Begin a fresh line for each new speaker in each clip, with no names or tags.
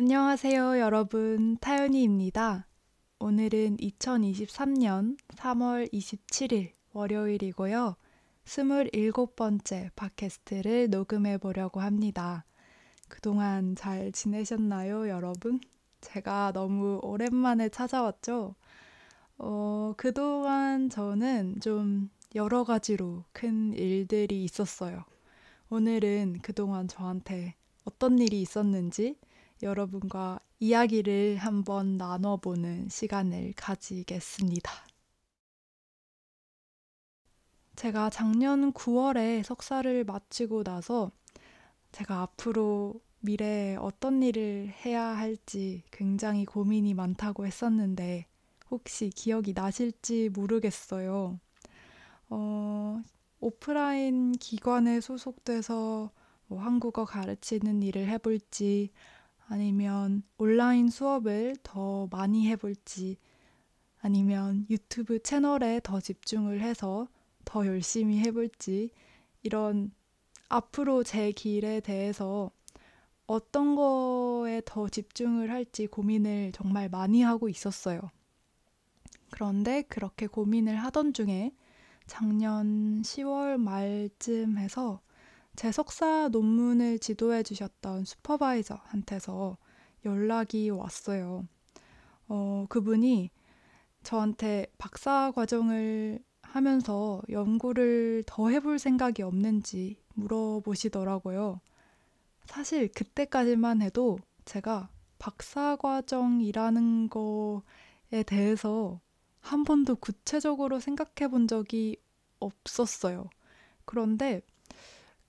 안녕하세요, 여러분. 타연이입니다. 오늘은 2023년 3월 27일 월요일이고요. 27번째 팟캐스트를 녹음해 보려고 합니다. 그동안 잘 지내셨나요, 여러분? 제가 너무 오랜만에 찾아왔죠? 그동안 저는 좀 여러 가지로 큰 일들이 있었어요. 오늘은 그동안 저한테 어떤 일이 있었는지 여러분과 이야기를 한번 나눠보는 시간을 가지겠습니다. 제가 작년 9월에 석사를 마치고 나서 제가 앞으로 미래에 어떤 일을 해야 할지 굉장히 고민이 많다고 했었는데 혹시 기억이 나실지 모르겠어요. 어, 오프라인 기관에 소속돼서 뭐 한국어 가르치는 일을 해볼지 아니면 온라인 수업을 더 많이 해볼지 아니면 유튜브 채널에 더 집중을 해서 더 열심히 해볼지 이런 앞으로 제 길에 대해서 어떤 거에 더 집중을 할지 고민을 정말 많이 하고 있었어요. 그런데 그렇게 고민을 하던 중에 작년 10월 말쯤 해서 제 석사 논문을 지도해 주셨던 슈퍼바이저한테서 연락이 왔어요. 그분이 저한테 박사 과정을 하면서 연구를 더 해볼 생각이 없는지 물어보시더라고요. 사실 그때까지만 해도 제가 박사 과정이라는 거에 대해서 한 번도 구체적으로 생각해 본 적이 없었어요. 그런데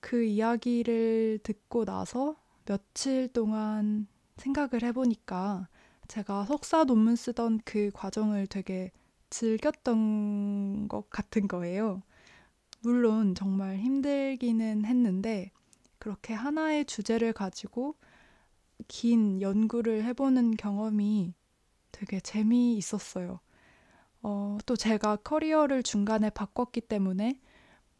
그 이야기를 듣고 나서 며칠 동안 생각을 해보니까 제가 석사 논문 쓰던 그 과정을 되게 즐겼던 것 같은 거예요. 물론 정말 힘들기는 했는데 그렇게 하나의 주제를 가지고 긴 연구를 해보는 경험이 되게 재미있었어요. 또 제가 커리어를 중간에 바꿨기 때문에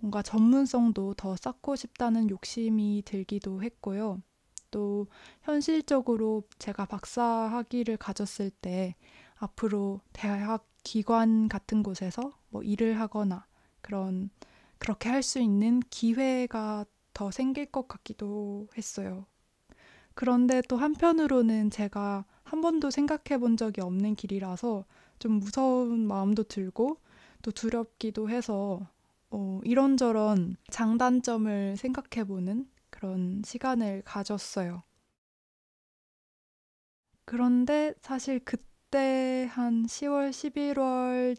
뭔가 전문성도 더 쌓고 싶다는 욕심이 들기도 했고요. 또 현실적으로 제가 박사 학위를 가졌을 때 앞으로 대학 기관 같은 곳에서 뭐 일을 하거나 그렇게 할 수 있는 기회가 더 생길 것 같기도 했어요. 그런데 또 한편으로는 제가 한 번도 생각해 본 적이 없는 길이라서 좀 무서운 마음도 들고 또 두렵기도 해서 이런저런 장단점을 생각해 보는 그런 시간을 가졌어요. 그런데 사실 그때 한 10월,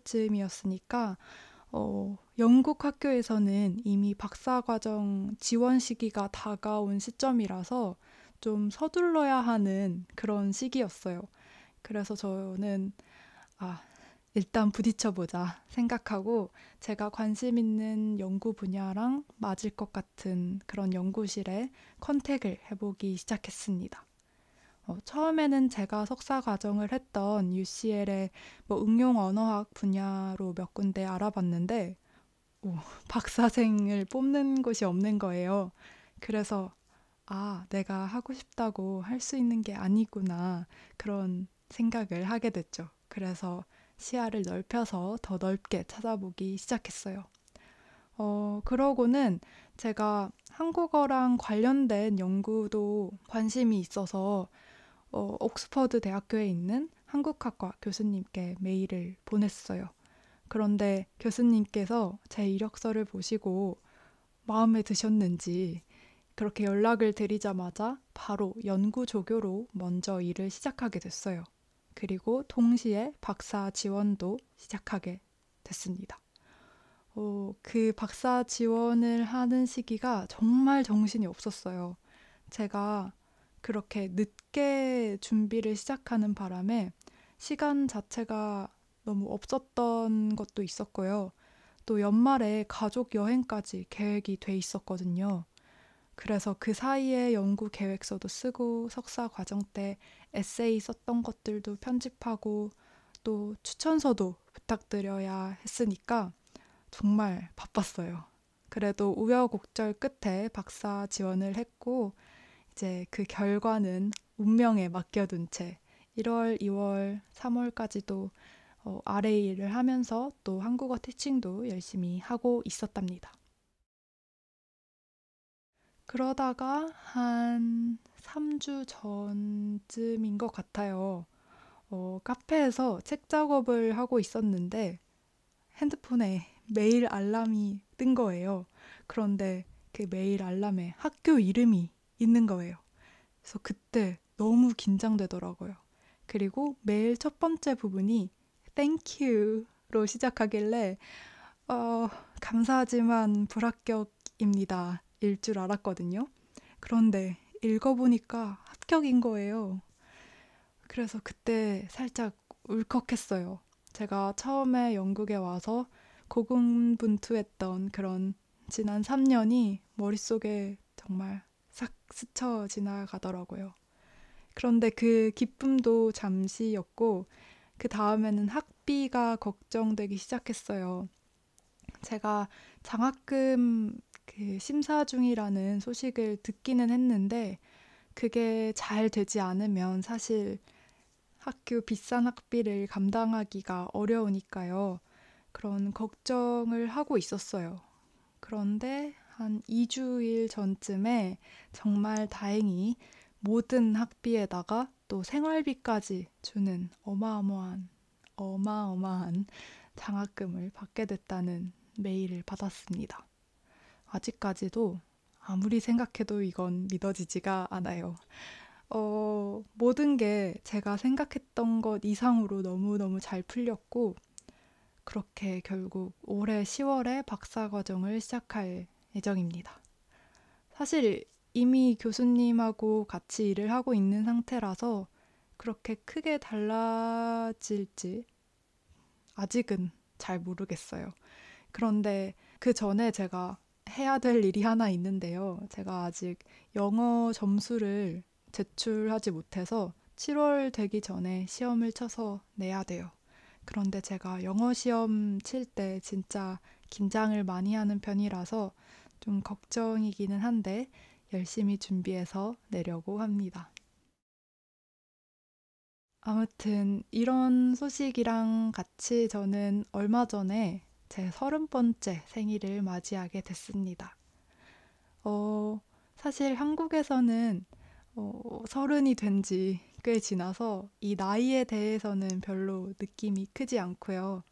11월쯤이었으니까 영국 학교에서는 이미 박사과정 지원 시기가 다가온 시점이라서 좀 서둘러야 하는 그런 시기였어요. 그래서 저는 아, 일단 부딪혀보자 생각하고 제가 관심 있는 연구 분야랑 맞을 것 같은 그런 연구실에 컨택을 해보기 시작했습니다. 처음에는 제가 석사 과정을 했던 UCL의 뭐 응용 언어학 분야로 몇 군데 알아봤는데 오, 박사생을 뽑는 곳이 없는 거예요. 그래서 내가 하고 싶다고 할 수 있는 게 아니구나. 그런 생각을 하게 됐죠. 그래서 시야를 넓혀서 더 넓게 찾아보기 시작했어요. 그러고는 제가 한국어랑 관련된 연구도 관심이 있어서 옥스퍼드 대학교에 있는 한국학과 교수님께 메일을 보냈어요. 그런데 교수님께서 제 이력서를 보시고 마음에 드셨는지 그렇게 연락을 드리자마자 바로 연구 조교로 먼저 일을 시작하게 됐어요. 그리고 동시에 박사 지원도 시작하게 됐습니다. 그 박사 지원을 하는 시기가 정말 정신이 없었어요. 제가 그렇게 늦게 준비를 시작하는 바람에 시간 자체가 너무 없었던 것도 있었고요. 또 연말에 가족 여행까지 계획이 돼 있었거든요. 그래서 그 사이에 연구 계획서도 쓰고 석사 과정 때 에세이 썼던 것들도 편집하고 또 추천서도 부탁드려야 했으니까 정말 바빴어요. 그래도 우여곡절 끝에 박사 지원을 했고 이제 그 결과는 운명에 맡겨둔 채 1월, 2월, 3월까지도 RA 일을 하면서 또 한국어 티칭도 열심히 하고 있었답니다. 그러다가 한 3주 전쯤인 것 같아요. 카페에서 책 작업을 하고 있었는데 핸드폰에 메일 알람이 뜬 거예요. 그런데 그 메일 알람에 학교 이름이 있는 거예요. 그래서 그때 너무 긴장되더라고요. 그리고 메일 첫 번째 부분이 Thank you로 시작하길래 어, 감사하지만 불합격입니다. 일 줄 알았거든요. 그런데 읽어보니까 합격인 거예요. 그래서 그때 살짝 울컥했어요. 제가 처음에 영국에 와서 고군분투했던 그런 지난 3년이 머릿속에 정말 싹 스쳐 지나가더라고요. 그런데 그 기쁨도 잠시였고, 그 다음에는 학비가 걱정되기 시작했어요. 제가 장학금 그 심사 중이라는 소식을 듣기는 했는데, 그게 잘 되지 않으면 사실 학교 비싼 학비를 감당하기가 어려우니까요. 그런 걱정을 하고 있었어요. 그런데 한 2주일 전쯤에 정말 다행히 모든 학비에다가 또 생활비까지 주는 어마어마한 장학금을 받게 됐다는 메일을 받았습니다. 아직까지도 아무리 생각해도 이건 믿어지지가 않아요. 모든 게 제가 생각했던 것 이상으로 너무너무 잘 풀렸고, 그렇게 결국 올해 10월에 박사과정을 시작할 예정입니다. 사실 이미 교수님하고 같이 일을 하고 있는 상태라서 그렇게 크게 달라질지 아직은 잘 모르겠어요. 그런데 그 전에 제가 해야 될 일이 하나 있는데요. 제가 아직 영어 점수를 제출하지 못해서 7월 되기 전에 시험을 쳐서 내야 돼요. 그런데 제가 영어 시험 칠 때 진짜 긴장을 많이 하는 편이라서 좀 걱정이기는 한데 열심히 준비해서 내려고 합니다. 아무튼 이런 소식이랑 같이 저는 얼마 전에 제 30번째 생일을 맞이하게 됐습니다. 사실 한국에서는 30이 된 지 꽤 지나서 이 나이에 대해서는 별로 느낌이 크지 않고요.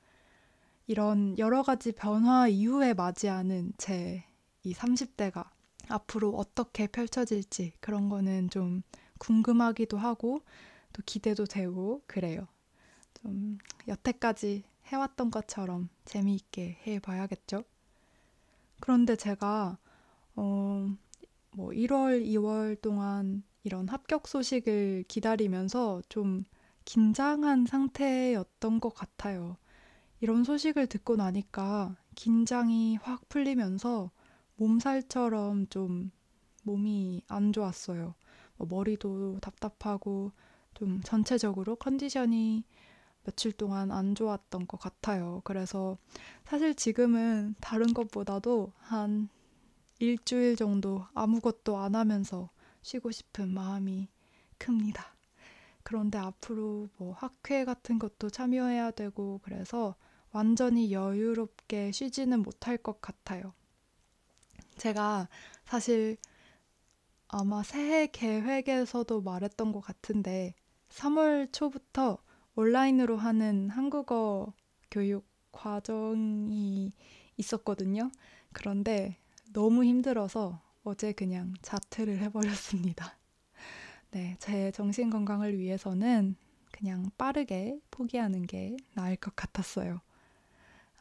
이런 여러 가지 변화 이후에 맞이하는 제 이 30대가 앞으로 어떻게 펼쳐질지 그런 거는 좀 궁금하기도 하고 또 기대도 되고 그래요. 좀 여태까지 해왔던 것처럼 재미있게 해봐야겠죠? 그런데 제가 어, 뭐 1월, 2월 동안 이런 합격 소식을 기다리면서 좀 긴장한 상태였던 것 같아요. 이런 소식을 듣고 나니까 긴장이 확 풀리면서 몸살처럼 좀 몸이 안 좋았어요. 머리도 답답하고 좀 전체적으로 컨디션이 며칠 동안 안 좋았던 것 같아요. 그래서 사실 지금은 다른 것보다도 한 일주일 정도 아무것도 안 하면서 쉬고 싶은 마음이 큽니다. 그런데 앞으로 뭐 학회 같은 것도 참여해야 되고 그래서 완전히 여유롭게 쉬지는 못할 것 같아요. 제가 사실 아마 새해 계획에서도 말했던 것 같은데 3월 초부터 온라인으로 하는 한국어 교육 과정이 있었거든요. 그런데 너무 힘들어서 어제 그냥 자퇴를 해버렸습니다. 네, 제 정신 건강을 위해서는 그냥 빠르게 포기하는 게 나을 것 같았어요.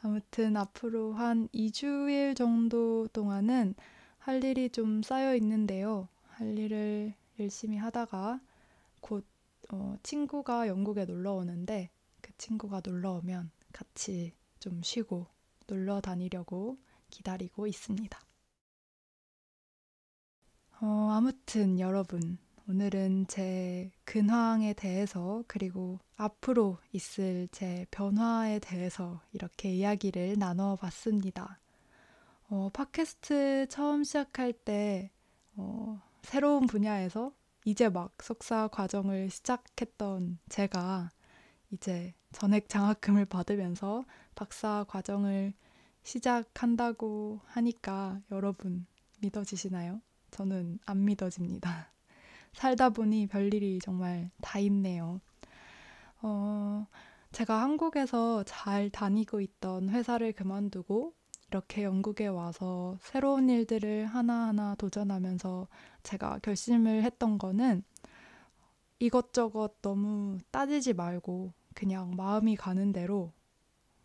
아무튼 앞으로 한 2주일 정도 동안은 할 일이 좀 쌓여 있는데요. 할 일을 열심히 하다가 곧 친구가 영국에 놀러 오는데 그 친구가 놀러 오면 같이 좀 쉬고 놀러 다니려고 기다리고 있습니다. 아무튼 여러분, 오늘은 제 근황에 대해서 그리고 앞으로 있을 제 변화에 대해서 이렇게 이야기를 나눠봤습니다. 팟캐스트 처음 시작할 때 새로운 분야에서 이제 막 석사 과정을 시작했던 제가 이제 전액 장학금을 받으면서 박사 과정을 시작한다고 하니까 여러분 믿어지시나요? 저는 안 믿어집니다. 살다 보니 별일이 정말 다 있네요. 어, 제가 한국에서 잘 다니고 있던 회사를 그만두고 이렇게 영국에 와서 새로운 일들을 하나하나 도전하면서 제가 결심을 했던 거는 이것저것 너무 따지지 말고 그냥 마음이 가는 대로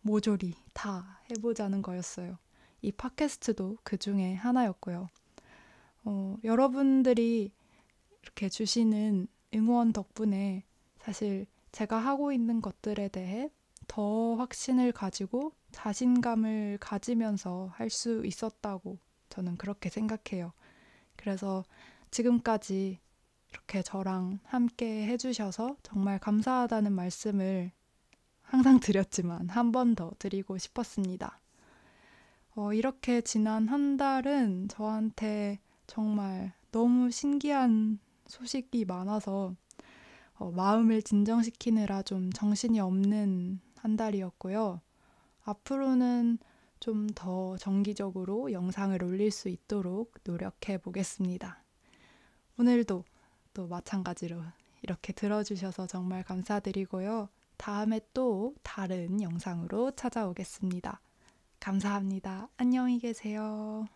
모조리 다 해보자는 거였어요. 이 팟캐스트도 그 중에 하나였고요. 여러분들이 이렇게 주시는 응원 덕분에 사실 제가 하고 있는 것들에 대해 더 확신을 가지고 자신감을 가지면서 할 수 있었다고 저는 그렇게 생각해요. 그래서 지금까지 이렇게 저랑 함께 해주셔서 정말 감사하다는 말씀을 항상 드렸지만 한 번 더 드리고 싶었습니다. 이렇게 지난 한 달은 저한테 정말 너무 신기한 소식이 많아서 마음을 진정시키느라 좀 정신이 없는 한 달이었고요. 앞으로는 좀 더 정기적으로 영상을 올릴 수 있도록 노력해 보겠습니다. 오늘도 또 마찬가지로 이렇게 들어주셔서 정말 감사드리고요. 다음에 또 다른 영상으로 찾아오겠습니다. 감사합니다. 안녕히 계세요.